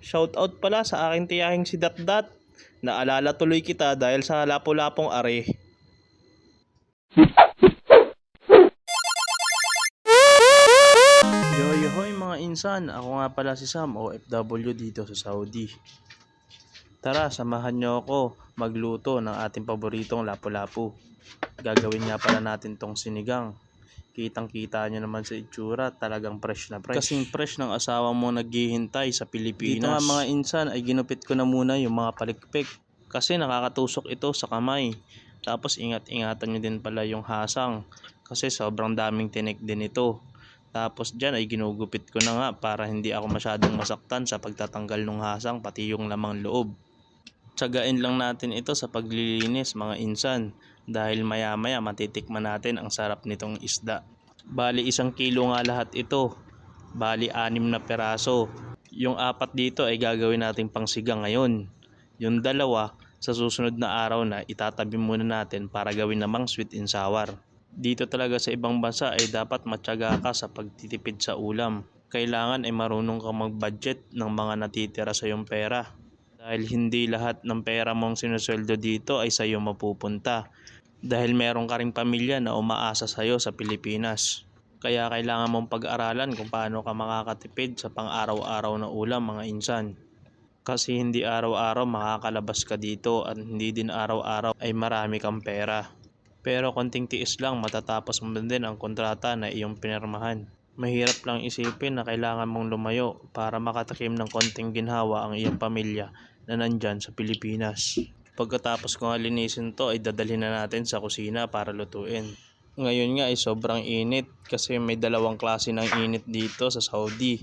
Shoutout pala sa aking tiyahing si Datdat. Naalala tuloy kita dahil sa lapu-lapong are. Yoyohoy mga insan, ako nga pala si Sam, OFW dito sa Saudi. Tara, samahan nyo ako magluto ng ating paboritong lapu-lapu. Gagawin nga pala natin tong sinigang. Kitang-kita nyo naman sa itsura, talagang fresh na fresh. Kasing fresh ng asawa mo naghihintay sa Pilipinas. Dito nga mga insan ay ginupit ko na muna yung mga palikpik kasi nakakatusok ito sa kamay. Tapos ingat-ingatan nyo din pala yung hasang kasi sobrang daming tinik din ito. Tapos dyan ay ginugupit ko na nga para hindi ako masyadong masaktan sa pagtatanggal ng hasang pati yung lamang loob. Tsagain lang natin ito sa paglilinis mga insan dahil maya maya matitikman natin ang sarap nitong isda. Bali 1 kilo nga lahat ito, bali 6 na peraso. Yung 4 dito ay gagawin nating pangsigang ngayon. Yung 2 sa susunod na araw na itatabi muna natin para gawin namang sweet and sour. Dito talaga sa ibang bansa ay dapat matyaga ka sa pagtitipid sa ulam. Kailangan ay marunong kang mag-budget ng mga natitira sa iyong pera. Dahil hindi lahat ng pera mong sinusweldo dito ay sa iyo mapupunta. Dahil meron ka ring pamilya na umaasa sa iyo sa Pilipinas. Kaya kailangan mong pag-aralan kung paano ka makakatipid sa pang-araw-araw na ulam mga insan. Kasi hindi araw-araw makakalabas ka dito at hindi din araw-araw ay marami kang pera. Pero konting tiis lang matatapos mo din ang kontrata na iyong pinirmahan. Mahirap lang isipin na kailangan mong lumayo para makatakim ng konting ginhawa ang iyong pamilya na nandyan sa Pilipinas. Pagkatapos ko nga linisin to ay dadalhin na natin sa kusina para lutuin. Ngayon nga ay sobrang init kasi may 2 klase ng init dito sa Saudi.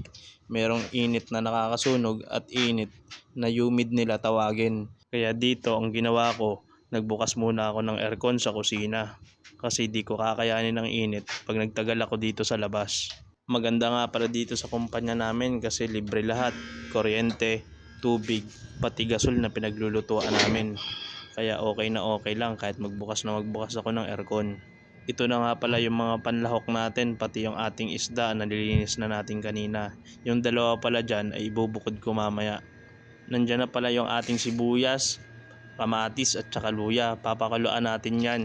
Merong init na nakakasunog at init na humid nila tawagin. Kaya dito ang ginawa ko, nagbukas muna ako ng aircon sa kusina kasi di ko kakayanin ng init pag nagtagal ako dito sa labas. Maganda nga pala dito sa kumpanya namin kasi libre lahat, kuryente, tubig, pati gasol na pinaglulutuan namin. Kaya okay na okay lang kahit magbukas ako ng aircon. Ito na nga pala yung mga panlahok natin pati yung ating isda na nililinis na natin kanina. Yung 2 pala dyan ay ibubukod ko mamaya. Nandyan na pala yung ating sibuyas, kamatis at saka luya. Papakuluan natin yan.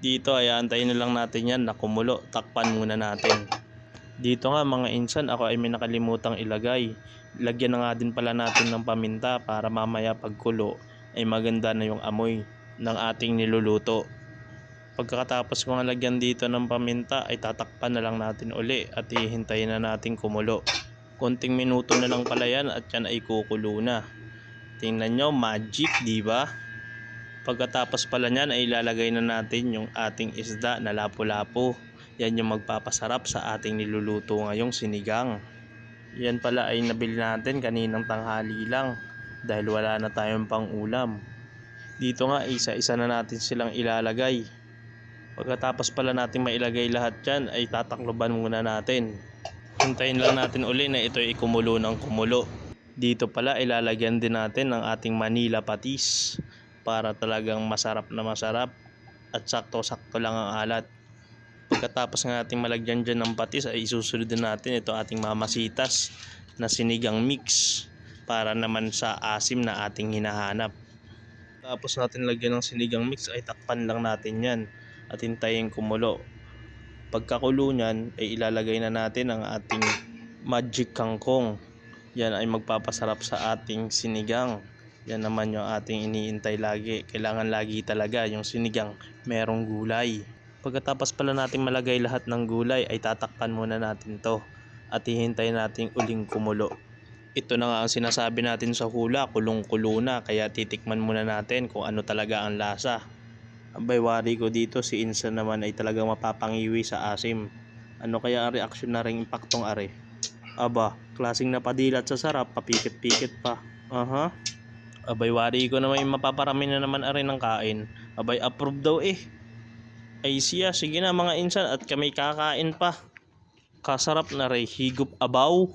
Dito ay antayin na lang natin yan na kumulo. Takpan muna natin. Dito nga mga insan ako ay may nakalimutang ilagay. Lagyan na nga din pala natin ng paminta para mamaya pagkulo ay maganda na yung amoy ng ating niluluto. Pagkatapos ko nga lagyan dito ng paminta ay tatakpan na lang natin uli at hihintayin na natin kumulo. Konting minuto na lang pala yan at yan ay kukulo na. Tingnan nyo, magic di ba? Pagkatapos pala nyan ay ilalagay na natin yung ating isda na lapu-lapu. Yan yung magpapasarap sa ating niluluto ngayong sinigang. Yan pala ay nabili natin kaninang tanghali lang dahil wala na tayong pang ulam. Dito nga isa-isa na natin silang ilalagay. Pagkatapos pala natin mailagay lahat yan ay tatakloban muna natin. Hintayin lang natin uli na ito ay kumulo ng kumulo. Dito pala ilalagyan din natin ng ating Manila patis para talagang masarap na masarap at sakto-sakto lang ang alat. Pagkatapos nga nating malagyan dyan ng patis ay isusunod din natin ito ating mamasitas na sinigang mix para naman sa asim na ating hinahanap. Tapos natin lagyan ng sinigang mix ay takpan lang natin yan at hintayin kumulo. Pagkakulo nyan ay ilalagay na natin ang ating magic kangkong. Yan ay magpapasarap sa ating sinigang. Yan naman yung ating iniintay lagi. Kailangan lagi talaga yung sinigang merong gulay. Pagkatapos pala natin malagay lahat ng gulay ay tatakpan muna natin to at hihintayin natin uling kumulo. Ito na nga ang sinasabi natin sa hula, kulong-kulo na, kaya titikman muna natin kung ano talaga ang lasa. Abay wari ko dito si Insan naman ay talagang mapapangiwi sa asim. Ano kaya ang reaksyon na ring impaktong are? Aba, klaseng napadilat sa sarap, papikit-pikit pa. Aha. Abay wari ko naman yung mapaparami na naman are ng kain. Abay approve daw eh. Ay siya, sige na mga insan at kami kakain pa. Kasarap na rin, higup abaw.